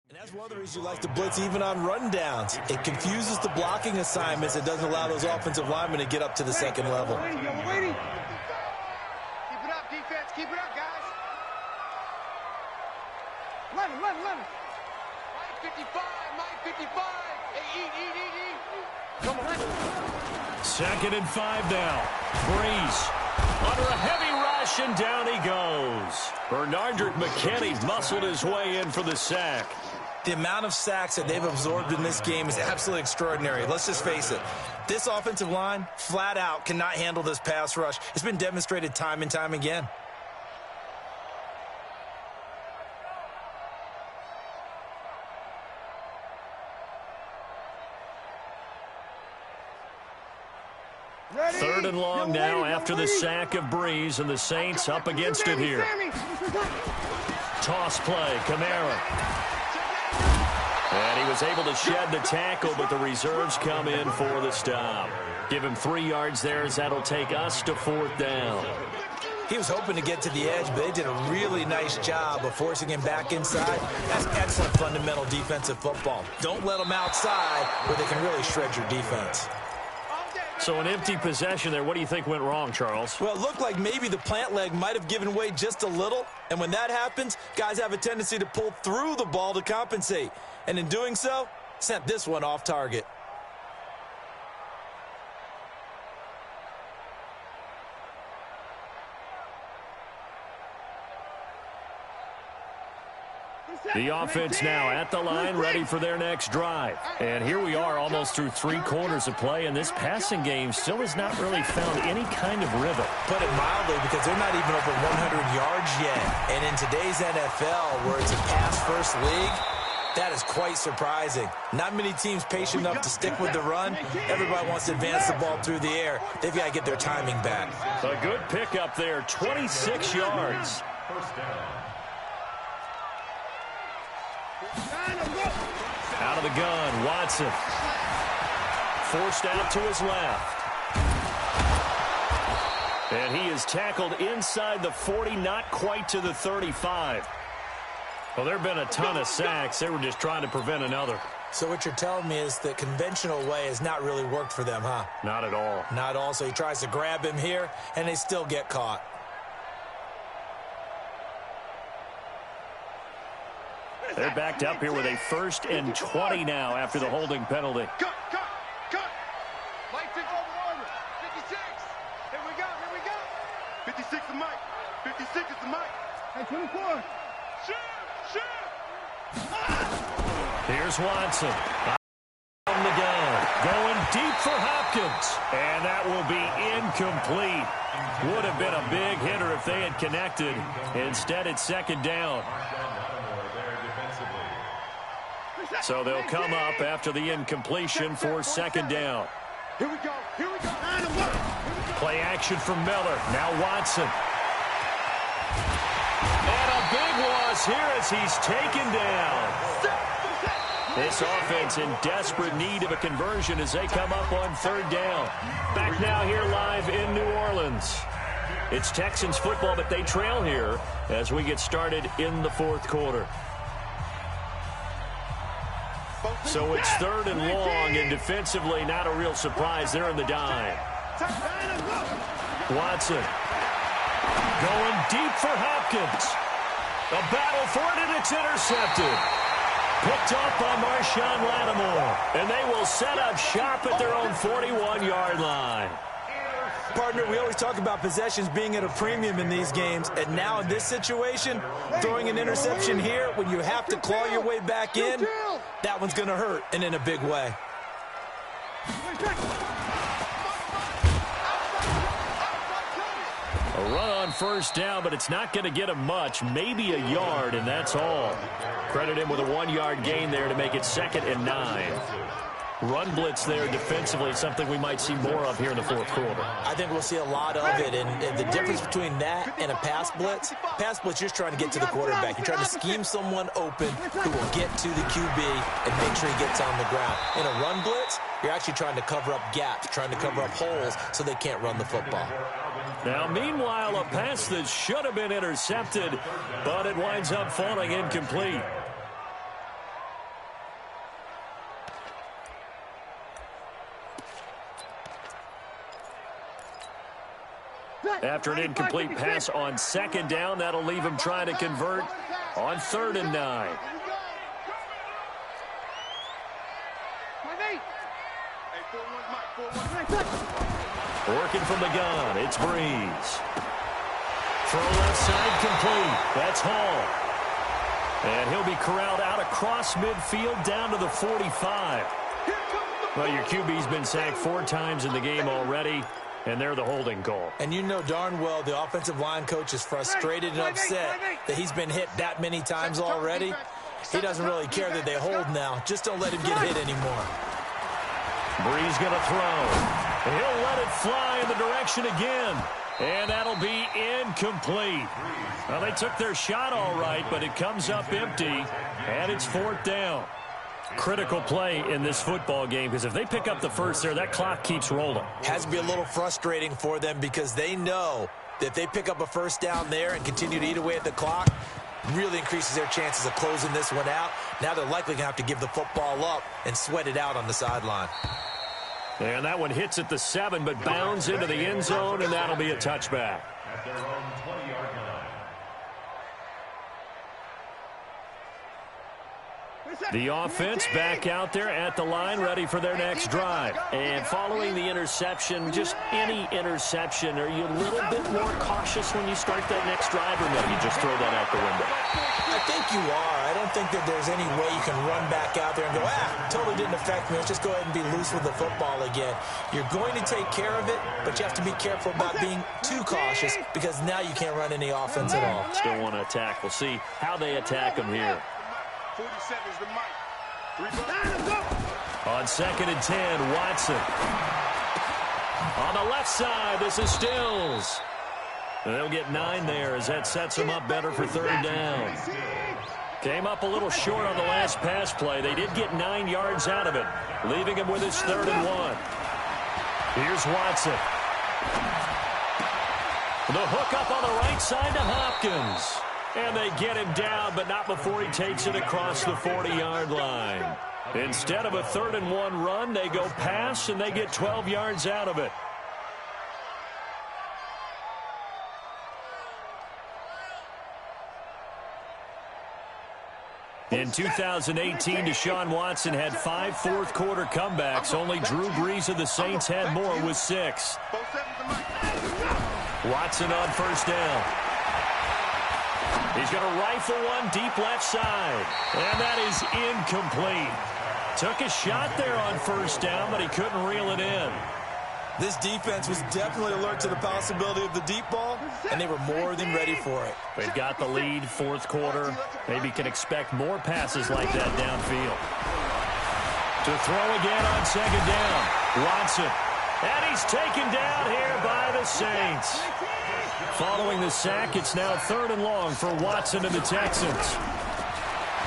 And that's one of the reasons you like to blitz even on rundowns. It confuses the blocking assignments. It doesn't allow those offensive linemen to get up to the second level.
Keep it up, defense. Keep it up, guys. 11. Mike 55. Mike 55. Hey, eat. Come on.
2nd and 5 now. Breeze under a heavy rush, and down he goes. Bernardrick McKinney muscled his way in for the sack.
The amount of sacks that they've absorbed in this game is absolutely extraordinary. Let's just face it. This offensive line, flat out, cannot handle this pass rush. It's been demonstrated time and time again.
Ready?
3rd and long now after the sack of Breeze, and the Saints up against it here. Toss play, Kamara. And he was able to shed the tackle, but the reserves come in for the stop. Give him 3 yards there, as that'll take us to 4th down.
He was hoping to get to the edge, but they did a really nice job of forcing him back inside. That's excellent fundamental defensive football. Don't let them outside where they can really shred your defense.
So an empty possession there. What do you think went wrong, Charles?
Well, it looked like maybe the plant leg might have given way just a little. And when that happens, guys have a tendency to pull through the ball to compensate. And in doing so, sent this one off target.
The offense now at the line, ready for their next drive. And here we are almost through 3 quarters of play, and this passing game still has not really found any kind of rhythm.
Put it mildly, because they're not even over 100 yards yet. And in today's NFL, where it's a pass-first league, that is quite surprising. Not many teams patient enough to stick with the run. Everybody wants to advance the ball through the air. They've got to get their timing back.
A good pickup there, 26 yards. Out of the gun, Watson. Forced out to his left. And he is tackled inside the 40, not quite to the 35. Well, there have been a ton of sacks. They were just trying to prevent another.
So what you're telling me is the conventional way has not really worked for them, huh?
Not at all.
Not all. So he tries to grab him here, and they still get caught.
They're backed up here with a 1st and 20 now after the holding penalty.
Cut. Mike 56. Here we go. 56 is Mike. 56 is the Mike. Hey, 24. Shoot.
Here's Watson. On the gun. Going deep for Hopkins. And that will be incomplete. Would have been a big hitter if they had connected. Instead, it's 2nd down. So they'll come up after the incompletion for 2nd down.
Here we go.
Play action from Miller. Now Watson. And a big loss here as he's taken down. This offense in desperate need of a conversion as they come up on 3rd down. Back now here live in New Orleans. It's Texans football, but they trail here as we get started in the 4th quarter. So it's 3rd and long, and defensively not a real surprise. They're in the dime. Watson going deep for Hopkins. A battle for it, and it's intercepted. Picked up by Marshawn Lattimore. And they will set up shop at their own 41-yard line.
Partner, we always talk about possessions being at a premium in these games, and now in this situation, throwing an interception here when you have to claw your way back in, that one's going to hurt, and in a big way.
A run on 1st down, but it's not going to get him much, maybe a yard, and that's all. Credit him with a 1-yard gain there to make it 2nd and 9. Run blitz there defensively, something we might see more of here in the 4th quarter.
I think we'll see a lot of it, and the difference between that and a pass blitz, you're just trying to get to the quarterback. You're trying to scheme someone open who will get to the QB and make sure he gets on the ground. In a run blitz, you're actually trying to cover up gaps, trying to cover up holes so they can't run the football.
Now, meanwhile, a pass that should have been intercepted, but it winds up falling incomplete. After an incomplete pass on second down, that'll leave him trying to convert on 3rd and 9. Working from the gun, it's Breeze. Throw left side complete. That's Hall. And he'll be corralled out across midfield down to the 45. Well, your QB's been sacked 4 times in the game already, and they're the holding call.
And you know darn well the offensive line coach is frustrated and upset that he's been hit that many times already. He doesn't really care that they hold now. Just don't let him get hit anymore.
Breeze going to throw. He'll let it fly in the direction again. And that'll be incomplete. Well, they took their shot all right, but it comes up empty, and it's 4th down. Critical play in this football game, because if they pick up the first there, that clock keeps rolling.
Has to be a little frustrating for them because they know that if they pick up a first down there and continue to eat away at the clock, really increases their chances of closing this one out. Now they're likely going to have to give the football up and sweat it out on the sideline.
And that one hits at the 7, but bounds into the end zone, and that'll be a touchback.
At their own 20-yard line.
The offense back out there at the line, ready for their next drive. And following the interception, just any interception, are you a little bit more cautious when you start that next drive, or no, you just throw that out the window?
I think you are. I don't think that there's any way you can run back out there and go, totally didn't affect me. Let's just go ahead and be loose with the football again. You're going to take care of it, but you have to be careful about being too cautious because now you can't run any offense at all.
Still want to attack. We'll see how they attack them here.
47 is the mic.
On 2nd and 10, Watson. On the left side, this is Stills. They'll get 9 there as that sets them up better for 3rd down. Came up a little short on the last pass play. They did get 9 yards out of it, leaving him with his 3rd and 1. Here's Watson. The hook up on the right side to Hopkins. And they get him down, but not before he takes it across the 40-yard line. Instead of a 3rd and 1 run, they go pass, and they get 12 yards out of it. In 2018, Deshaun Watson had 5 fourth-quarter comebacks. Only Drew Brees of the Saints had more with 6. Watson on 1st down. He's going to rifle one deep left side. And that is incomplete. Took a shot there on 1st down, but he couldn't reel it in.
This defense was definitely alert to the possibility of the deep ball, and they were more than ready for it.
They've got the lead, 4th quarter. Maybe can expect more passes like that downfield. To throw again on 2nd down. Watson. And he's taken down here by the Saints. Following the sack, it's now 3rd and long for Watson and the Texans.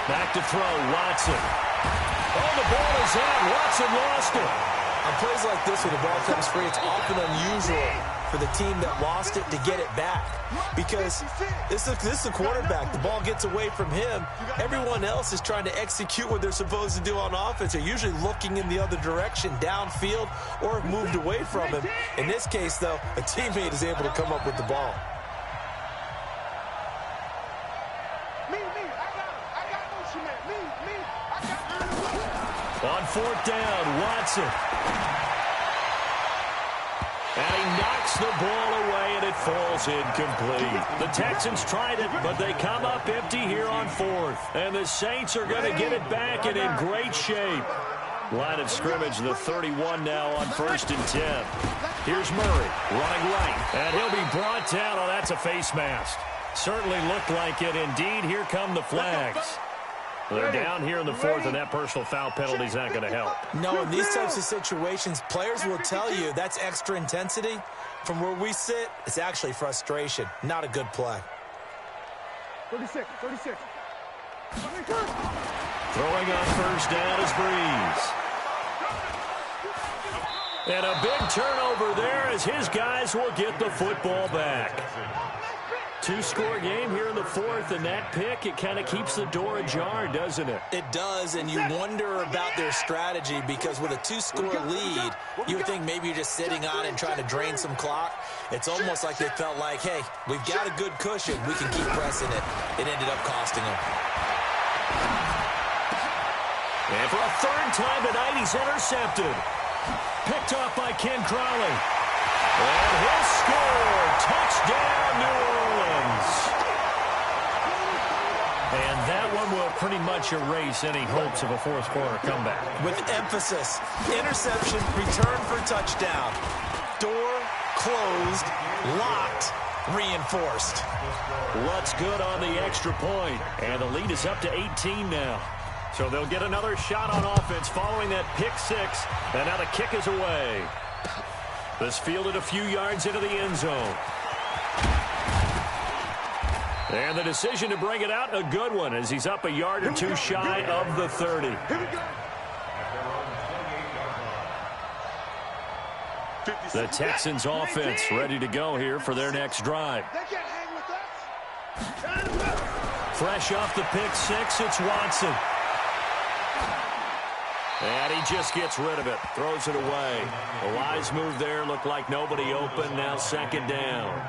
Back to throw, Watson. Oh, the ball is out. Watson lost it.
On plays like this where the ball comes free, it's often unusual for the team that lost it to get it back. Because this is the quarterback. The ball gets away from him. Everyone else is trying to execute what they're supposed to do on offense. They're usually looking in the other direction, downfield, or have moved away from him. In this case, though, a teammate is able to come up with the ball.
On 4th down, Watson. And he knocks the ball away, and it falls incomplete. The Texans tried it, but they come up empty here on 4th. And the Saints are going to get it back and in great shape. Line of scrimmage, the 31 now on 1st and 10. Here's Murray running right, and he'll be brought down. Oh, that's a face mask. Certainly looked like it. Indeed, here come the flags. They're down here in the 4th, and that personal foul penalty is not going to help.
No, in these types of situations, players will tell you that's extra intensity. From where we sit, it's actually frustration. Not a good play.
36.
Throwing on 1st down is Breeze. And a big turnover there as his guys will get the football back. Two-score game here in the fourth, and that pick, it kind of keeps the door ajar, doesn't it?
It does, and you wonder about their strategy because with a two-score lead, you would think maybe you're just sitting on it and trying to drain some clock. It's almost like they felt like, hey, we've got a good cushion. We can keep pressing it. It ended up costing them.
And for a third time tonight, he's intercepted. Picked off by Ken Crowley. And he'll score. Touchdown, New Orleans. And that one will pretty much erase any hopes of a fourth quarter comeback.
With emphasis, interception, return for touchdown. Door closed, locked, reinforced.
What's good on the extra point? And the lead is up to 18 now. So they'll get another shot on offense following that pick six. And now the kick is away. This fielded a few yards into the end zone. And the decision to bring it out, a good one, as he's up a yard or two shy of the 30. The Texans offense ready to go here for their next drive. Fresh off the pick six, it's Watson. And he just gets rid of it, throws it away. A wise move there, looked like nobody open, now second down.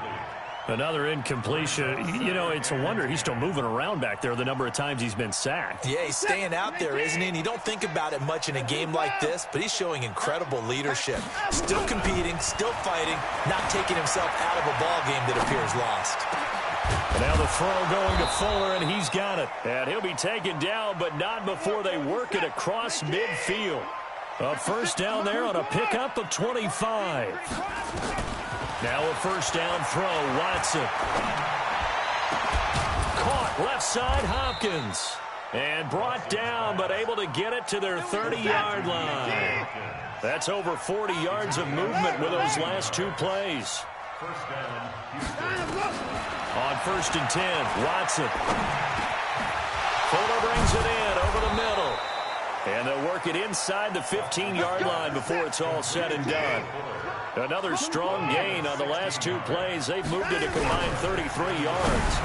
Another incompletion. You know, it's a wonder he's still moving around back there the number of times he's been sacked.
Yeah, he's staying out there, isn't he? And you don't think about it much in a game like this, but he's showing incredible leadership. Still competing, still fighting, not taking himself out of a ball game that appears lost.
Now the throw going to Fuller, and he's got it. And he'll be taken down, but not before they work it across midfield. A first down there on a pickup of 25. Now a first down throw, Watson. Caught left side, Hopkins. And brought down, but able to get it to their 30-yard line. That's over 40 yards of movement with those last two plays. On first and 10, Watson. Fuller brings it in over the middle. And they'll work it inside the 15-yard line before it's all said and done. Another strong gain on the last two plays. They've moved it a combined 33 yards.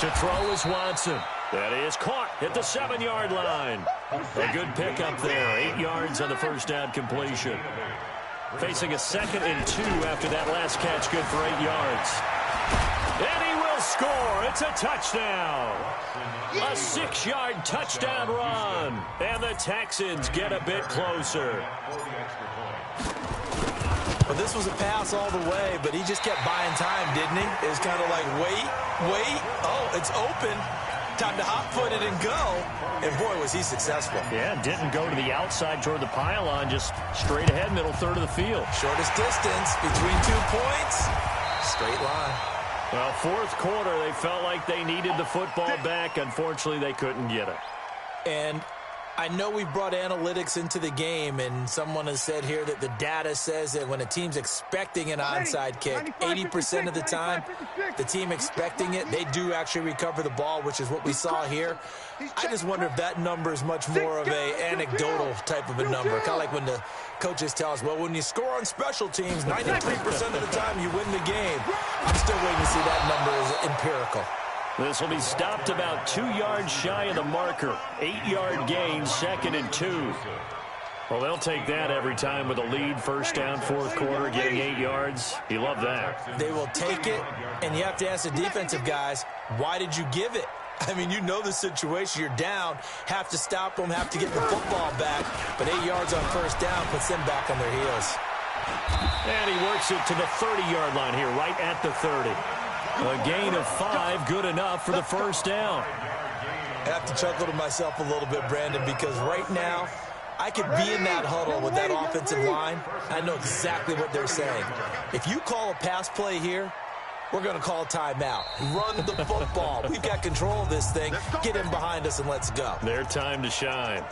To throw is Watson. That is caught at the 7-yard line. A good pickup there. 8 yards on the first down completion. Facing a 2nd and 2 after that last catch, good for 8 yards. And he will score. It's a touchdown. A 6-yard touchdown run. And the Texans get a bit closer.
Well, this was a pass all the way, but he just kept buying time, didn't he? It was kind of like, wait. Oh, it's open. Time to hot-foot it and go. And, boy, was he successful.
Yeah, didn't go to the outside toward the pylon, just straight ahead, middle third of the field.
Shortest distance between 2 points. Straight line.
Well, fourth quarter, they felt like they needed the football back. Unfortunately, they couldn't get it.
And I know we brought analytics into the game, and someone has said here that the data says that when a team's expecting an onside kick, 80% of the time, the team expecting it, they do actually recover the ball, which is what we saw here. I just wonder if that number is much more of a anecdotal type of a number, kind of like when the coaches tell us, well, when you score on special teams, 93% of the time you win the game. I'm still waiting to see that number as empirical.
This will be stopped about 2 yards shy of the marker. 8-yard gain, 2nd and 2. Well, they'll take that every time with a lead. First down, fourth quarter, getting 8 yards. You love that.
They will take it, and you have to ask the defensive guys, why did you give it? I mean, you know the situation. You're down, have to stop them, have to get the football back. But 8 yards on first down puts them back on their heels.
And he works it to the 30-yard line here, right at the 30. A gain of 5, good enough for the first down.
I have to chuckle to myself a little bit, Brandon, because right now, I could be in that huddle with that offensive line. I know exactly what they're saying. If you call a pass play here, we're going to call a timeout. Run the football. We've got control of this thing. Get in behind us and let's go.
Their time to shine.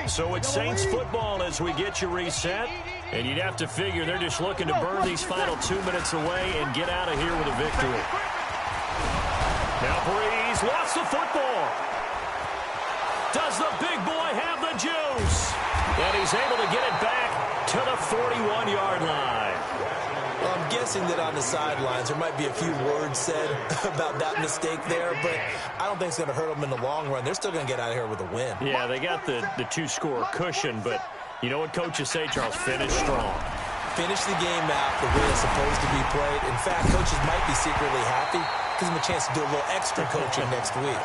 So it's Saints football as we get you reset. And you'd have to figure they're just looking to burn these final 2 minutes away and get out of here with a victory. Now Breeze lost the football. Does the big boy have the juice? And he's able to get it back to the 41-yard line.
Well, I'm guessing guessing that on the sidelines there might be a few words said about that mistake there, but I don't think it's going to hurt them in the long run. They're still going to get out of here with a win.
Yeah, they got the two-score cushion, but you know what coaches say, Charles? Finish strong.
Finish the game out the way it's supposed to be played. In fact, coaches might be secretly happy. Gives them a chance to do a little extra coaching next week.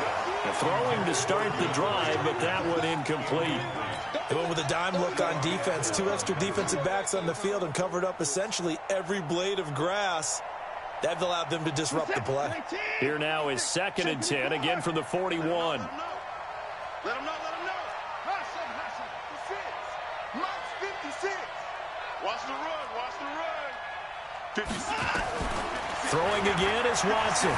Throwing to start the drive, but that one incomplete.
They went with a dime look on defense. 2 extra defensive backs on the field and covered up essentially every blade of grass. That allowed them to disrupt the play.
Here now is 2nd and 10, again from the 41.
Let him know. Hustle. 56. Watch the run. 56.
Throwing again is Watson.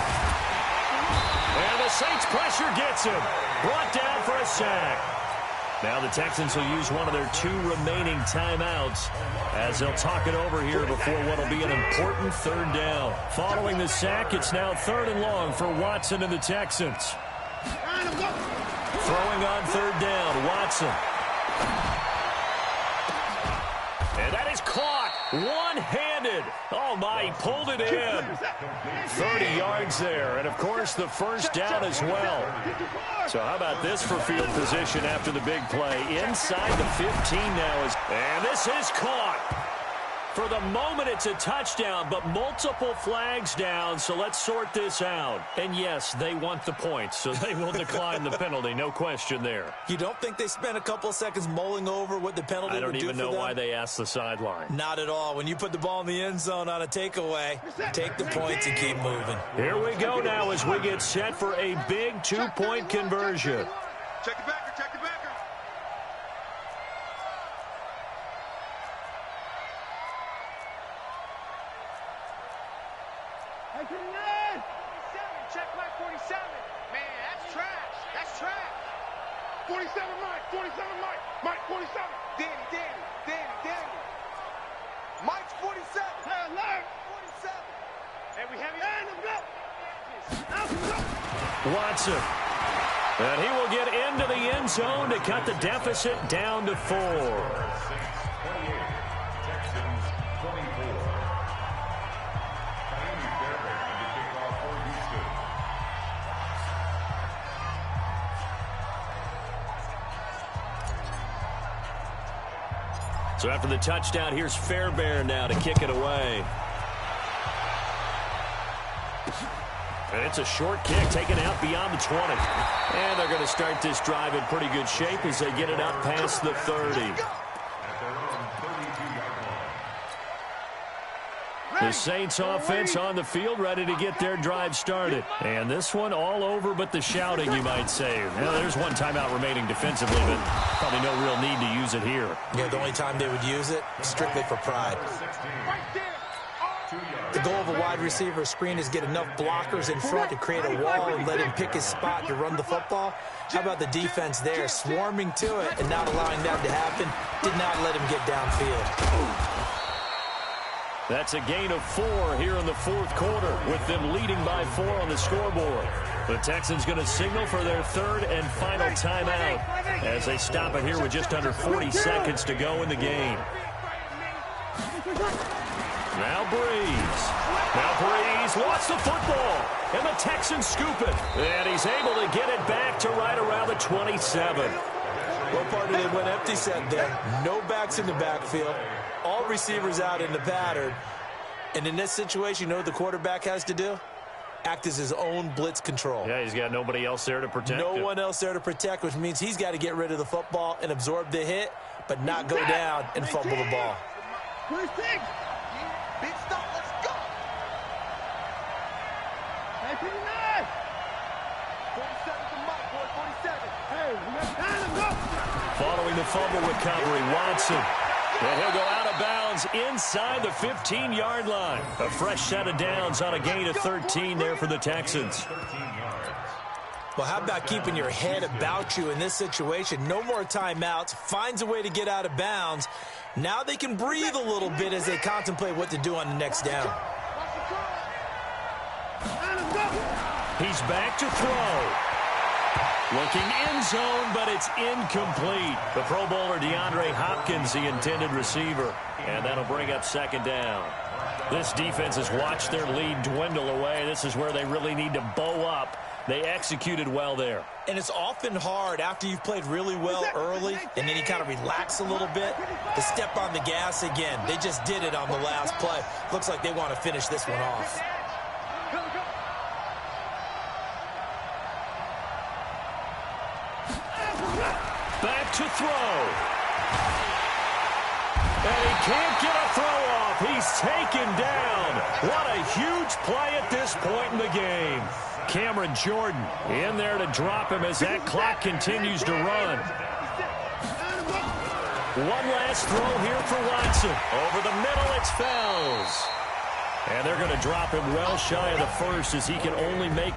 And the Saints pressure gets him. Brought down for a sack. Now the Texans will use one of their 2 remaining timeouts as they'll talk it over here before what will be an important 3rd down. Following the sack, it's now 3rd and long for Watson and the Texans. Throwing on 3rd down, Watson. And that is caught one-handed. Oh, my, he pulled it in. 30 yards there, and, of course, the 1st down as well. So how about this for field position after the big play? Inside the 15 now. And this is caught. For the moment, it's a touchdown, but multiple flags down, so let's sort this out. And, yes, they want the points, so they will decline the penalty, no question there.
You don't think they spent a couple of seconds mulling over what the penalty would do for them?
I don't even know why they asked the sideline.
Not at all. When you put the ball in the end zone on a takeaway, take the points and keep moving.
Here we go now as we get set for a big 2-point conversion.
Check the backer. Check Mike 47. Man, that's trash. 47 Mike. Mike 47. Danny. Mike's 47. Hey, alert. 47. And we have it.
Watson. And he will get into the end zone to cut the deficit down to 4. So after the touchdown, here's Fairbairn now to kick it away. And it's a short kick taken out beyond the 20. And they're going to start this drive in pretty good shape as they get it up past the 30. The Saints offense on the field ready to get their drive started. And this one all over but the shouting, you might say. Well, there's one timeout remaining defensively, but probably no real need to use it here.
Yeah, the only time they would use it, strictly for pride. The goal of a wide receiver screen is get enough blockers in front to create a wall and let him pick his spot to run the football. How about the defense there, swarming to it and not allowing that to happen? Did not let him get downfield.
That's a gain of 4 here in the 4th quarter, with them leading by 4 on the scoreboard. The Texans going to signal for their 3rd and final timeout as they stop it here with just under 40 seconds to go in the game. Now Breeze lost the football, and the Texans scoop it. And he's able to get it back to right around the 27.
What part of it went empty set there? No backs in the backfield. All receivers out in the pattern. And in this situation, you know what the quarterback has to do? Act as his own blitz control.
Yeah, he's got nobody else there to protect him.
No one else there to protect, which means he's got to get rid of the football and absorb the hit, but not go down and fumble the ball.
Big stop, let's go. 19-9. 47 to Mike, boy, 47. Hey, we got time to go.
Following the fumble recovery, Watson. And he'll go out of bounds inside the 15-yard line. A fresh set of downs on a gain of 13 there for the Texans.
Well, how about keeping your head about you in this situation? No more timeouts. Finds a way to get out of bounds. Now they can breathe a little bit as they contemplate what to do on the next down.
He's back to throw. Looking end zone, but it's incomplete. The Pro Bowler DeAndre Hopkins, the intended receiver. And that'll bring up 2nd down. This defense has watched their lead dwindle away. This is where they really need to bow up. They executed well there.
And it's often hard after you've played really well early and then you kind of relax a little bit to step on the gas again. They just did it on the last play. Looks like they want to finish this one off.
Back to throw. And he can't get a throw off. He's taken down. What a huge play at this point in the game. Cameron Jordan in there to drop him as that clock continues to run. One last throw here for Watson. Over the middle, it's Fells. And they're going to drop him well shy of the first as he can only make